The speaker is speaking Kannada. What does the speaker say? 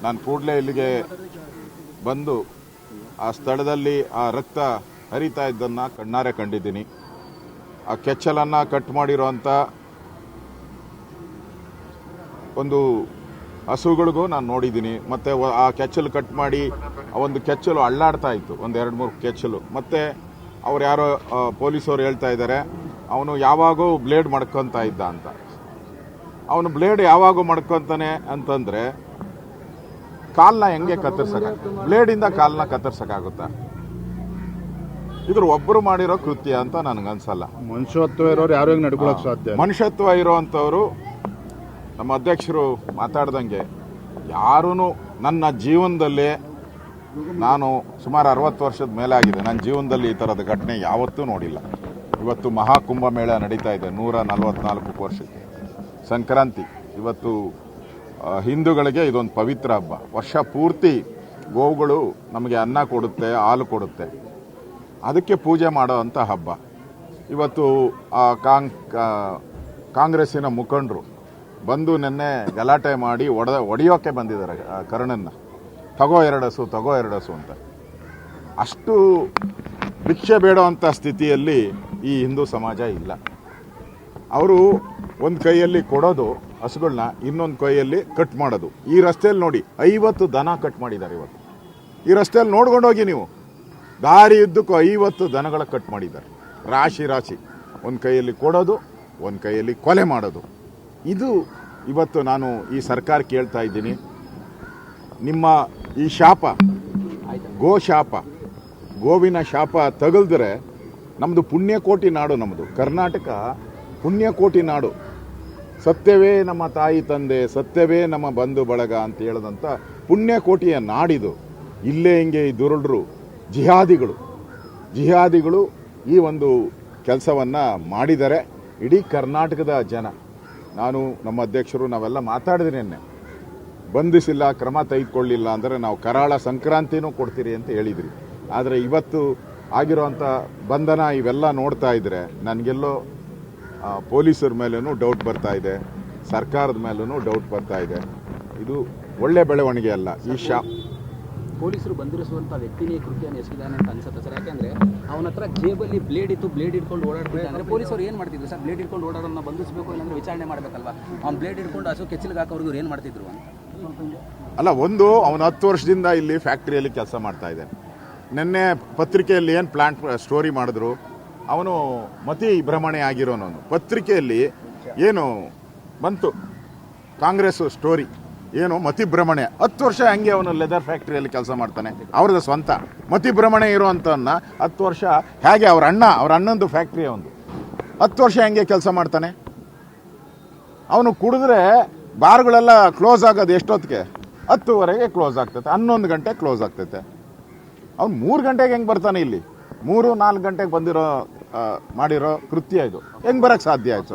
ನಾನು ಕೂಡಲೇ ಇಲ್ಲಿಗೆ ಬಂದು ಆ ಸ್ಥಳದಲ್ಲಿ ಆ ರಕ್ತ ಹರಿತಾ ಇದ್ದನ್ನು ಕಣ್ಣಾರೆ ಕಂಡಿದ್ದೀನಿ. ಆ ಕೆಚ್ಚಲನ್ನು ಕಟ್ ಮಾಡಿರೋಂಥ ಒಂದು ಹಸುಗಳಿಗೂ ನಾನು ನೋಡಿದ್ದೀನಿ. ಮತ್ತು ಆ ಕೆಚ್ಚಲು ಕಟ್ ಮಾಡಿ ಆ ಒಂದು ಕೆಚ್ಚಲು ಅಳ್ಳಾಡ್ತಾ ಇತ್ತು, ಒಂದು 2-3 ಕೆಚ್ಚಲು. ಮತ್ತು ಅವ್ರು ಯಾರೋ ಪೊಲೀಸವ್ರು ಹೇಳ್ತಾ ಇದ್ದಾರೆ ಅವನು ಯಾವಾಗೂ ಬ್ಲೇಡ್ ಮಡ್ಕೊತಾ ಇದ್ದ ಅಂತ. ಅವನು ಬ್ಲೇಡ್ ಯಾವಾಗೂ ಮಡ್ಕೊತಾನೆ ಅಂತಂದರೆ ಕಾಲನ್ನ ಹೆಂಗೆ ಬ್ಲೇಡಿಂದ ಕಾಲನ್ನ ಕತ್ತರಿಸೋಕ್ಕಾಗುತ್ತಾ? ಇದ್ರ ಒಬ್ಬರು ಮಾಡಿರೋ ಕೃತ್ಯ ಅಂತ ನನಗನ್ಸಲ್ಲ. ಮನುಷ್ಯತ್ವ ಇರೋರು ಯಾರು ಹೆಂಗೆ ನಡ್ಕೊಳ್ಳೋಕೆ ಸಾಧ್ಯ? ಮನುಷ್ಯತ್ವ ಇರೋವಂಥವ್ರು ನಮ್ಮ ಅಧ್ಯಕ್ಷರು ಮಾತಾಡ್ದಂಗೆ ಯಾರೂ ನನ್ನ ಜೀವನದಲ್ಲಿ, ನಾನು ಸುಮಾರು 60 ವರ್ಷದ ಮೇಲಾಗಿದೆ, ನನ್ನ ಜೀವನದಲ್ಲಿ ಈ ಥರದ ಘಟನೆ ಯಾವತ್ತೂ ನೋಡಿಲ್ಲ. ಇವತ್ತು ಮಹಾಕುಂಭಮೇಳ ನಡೀತಾ ಇದೆ 144 ವರ್ಷಕ್ಕೆ. ಸಂಕ್ರಾಂತಿ ಇವತ್ತು ಹಿಂದೂಗಳಿಗೆ ಇದೊಂದು ಪವಿತ್ರ ಹಬ್ಬ. ವರ್ಷ ಪೂರ್ತಿ ಗೋವುಗಳು ನಮಗೆ ಅನ್ನ ಕೊಡುತ್ತೆ, ಹಾಲು ಕೊಡುತ್ತೆ, ಅದಕ್ಕೆ ಪೂಜೆ ಮಾಡೋ ಅಂಥ ಹಬ್ಬ. ಇವತ್ತು ಕಾಂಗ್ರೆಸ್ಸಿನ ಮುಖಂಡರು ಬಂದು ನೆನ್ನೆ ಗಲಾಟೆ ಮಾಡಿ ಹೊಡೆಯೋಕ್ಕೆ ಬಂದಿದ್ದಾರೆ ಕರ್ಣನ್ನ. ತಗೋ 2 ಹಸು ಅಂತ. ಅಷ್ಟು ಭಿಕ್ಷೆ ಬೇಡೋವಂಥ ಸ್ಥಿತಿಯಲ್ಲಿ ಈ ಹಿಂದೂ ಸಮಾಜ ಇಲ್ಲ. ಅವರು ಒಂದು ಕೈಯಲ್ಲಿ ಕೊಡೋದು ಹಸುಗಳನ್ನ, ಇನ್ನೊಂದು ಕೈಯಲ್ಲಿ ಕಟ್ ಮಾಡೋದು. ಈ ರಸ್ತೆಯಲ್ಲಿ ನೋಡಿ 50 ದನ ಕಟ್ ಮಾಡಿದ್ದಾರೆ ಇವತ್ತು. ಈ ರಸ್ತೆಯಲ್ಲಿ ನೋಡ್ಕೊಂಡೋಗಿ ನೀವು, ದಾರಿ ಉದ್ದಕ್ಕೂ 50 ದನಗಳ ಕಟ್ ಮಾಡಿದ್ದಾರೆ, ರಾಶಿ. ಒಂದು ಕೈಯಲ್ಲಿ ಕೊಡೋದು, ಒಂದು ಕೈಯಲ್ಲಿ ಕೊಲೆ ಮಾಡೋದು. ಇದು ಇವತ್ತು ನಾನು ಈ ಸರ್ಕಾರ ಕೇಳ್ತಾ ಇದ್ದೀನಿ, ನಿಮ್ಮ ಈ ಶಾಪ, ಗೋ ಶಾಪ, ಗೋವಿನ ಶಾಪ ತಗಲ್ದ್ರೆ ನಮ್ಮದು ಪುಣ್ಯಕೋಟಿ ನಾಡು, ನಮ್ಮದು ಕರ್ನಾಟಕ ಪುಣ್ಯಕೋಟಿ ನಾಡು. ಸತ್ಯವೇ ನಮ್ಮ ತಾಯಿ ತಂದೆ, ಸತ್ಯವೇ ನಮ್ಮ ಬಂಧು ಬಳಗ ಅಂತ ಹೇಳಿದಂಥ ಪುಣ್ಯಕೋಟಿಯ ನಾಡಿದು. ಇಲ್ಲೇ ಹಿಂಗೆ ಈ ದುರುಳರು ಜಿಹಾದಿಗಳು ಈ ಒಂದು ಕೆಲಸವನ್ನು ಮಾಡಿದ್ದಾರೆ. ಇಡೀ ಕರ್ನಾಟಕದ ಜನ, ನಾನು ನಮ್ಮ ಅಧ್ಯಕ್ಷರು ನಾವೆಲ್ಲ ಮಾತಾಡಿದ್ರಿ ನೆನ್ನೆ, ಬಂಧಿಸಿಲ್ಲ, ಕ್ರಮ ತೆಗೆದುಕೊಳ್ಳಿಲ್ಲ ಅಂದರೆ ನಾವು ಕರಾಳ ಸಂಕ್ರಾಂತಿನೂ ಕೊಡ್ತೀರಿ ಅಂತ ಹೇಳಿದ್ರಿ. ಆದರೆ ಇವತ್ತು ಆಗಿರೋವಂಥ ಬಂಧನ ಇವೆಲ್ಲ ನೋಡ್ತಾ ಇದ್ರೆ ನನಗೆಲ್ಲೋ ಪೊಲೀಸರ ಮೇಲೂ ಡೌಟ್ ಬರ್ತಾ ಇದೆ, ಸರ್ಕಾರದ ಮೇಲೂ ಡೌಟ್ ಬರ್ತಾ ಇದೆ. ಇದು ಒಳ್ಳೆ ಬೆಳವಣಿಗೆ ಅಲ್ಲ. ಪೊಲೀಸರು ಬಂಧಿಸುವಂಥ ವ್ಯಕ್ತಿನೇ ಕೃತ್ಯ ಎಸಗಿದ್ದಾನೆ ಅಂತ ಅನ್ಸುತ್ತೆ ಸರ್. ಯಾಕೆಂದರೆ ಅವನ ಹತ್ರ ಜೇಬಲ್ಲಿ ಬ್ಲೇಡ್ ಇತ್ತು, ಬ್ಲೇಡ್ ಇಟ್ಕೊಂಡು ಓಡಾಡ್ತಿದ್ದ ಅಂದರೆ ಪೊಲೀಸರು ಏನು ಮಾಡ್ತಿದ್ರು ಸರ್? ಬ್ಲೇಡ್ ಇಟ್ಕೊಂಡು ಓಡಾಡೋನ್ನ ಬಂಧಿಸಬೇಕು, ಇಲ್ಲಾಂದ್ರೆ ವಿಚಾರಣೆ ಮಾಡಬೇಕಲ್ವಾ? ಅವ್ನು ಬ್ಲೇಡ್ ಇಟ್ಕೊಂಡು ಹಸು ಕೆಚ್ಚಲಿಗೆ ಹಾಕೋರ್ಗು ಏನು ಮಾಡ್ತಿದ್ರು ಅಂತ ಅಲ್ಲ. ಒಂದು ಅವನು 10 ವರ್ಷದಿಂದ ಇಲ್ಲಿ ಫ್ಯಾಕ್ಟ್ರಿಯಲ್ಲಿ ಕೆಲಸ ಮಾಡ್ತಾ ಇದ್ದಾನೆ. ನಿನ್ನೆ ಪತ್ರಿಕೆಯಲ್ಲಿ ಏನು ಪ್ಲಾಂಟ್ ಸ್ಟೋರಿ ಮಾಡಿದ್ರು, ಅವನು ಮತಿ ಭ್ರಮಣೆ ಆಗಿರೋನವನು. ಪತ್ರಿಕೆಯಲ್ಲಿ ಏನು ಬಂತು, ಕಾಂಗ್ರೆಸ್ ಸ್ಟೋರಿ ಏನು ಮತಿಭ್ರಮಣೆ. 10 ವರ್ಷ ಹಂಗೆ ಅವನು ಲೆದರ್ ಫ್ಯಾಕ್ಟ್ರಿಯಲ್ಲಿ ಕೆಲಸ ಮಾಡ್ತಾನೆ, ಅವ್ರದ್ದು ಸ್ವಂತ. ಮತಿಭ್ರಮಣೆ ಇರೋವಂಥವನ್ನ 10 ವರ್ಷ ಹೇಗೆ ಅವ್ರ ಅಣ್ಣಂದು ಫ್ಯಾಕ್ಟ್ರಿ ಅವನು 10 ವರ್ಷ ಹೆಂಗೆ ಕೆಲಸ ಮಾಡ್ತಾನೆ? ಅವನು ಕುಡಿದ್ರೆ ಬಾರ್ಗಳೆಲ್ಲ ಕ್ಲೋಸ್ ಆಗೋದು ಎಷ್ಟೊತ್ತಿಗೆ? 10:00ವರೆಗೆ ಕ್ಲೋಸ್ ಆಗ್ತೈತೆ, 11 ಗಂಟೆ ಕ್ಲೋಸ್ ಆಗ್ತೈತೆ. ಅವ್ನು 3 ಗಂಟೆಗೆ ಹೆಂಗೆ ಬರ್ತಾನೆ ಇಲ್ಲಿ? 3-4 ಗಂಟೆಗೆ ಬಂದಿರೋ ಮಾಡಿರೋ ಕೃತ್ಯ ಇದು ಹೆಂಗೆ ಬರೋಕ್ಕೆ ಸಾಧ್ಯ ಆಯ್ತು?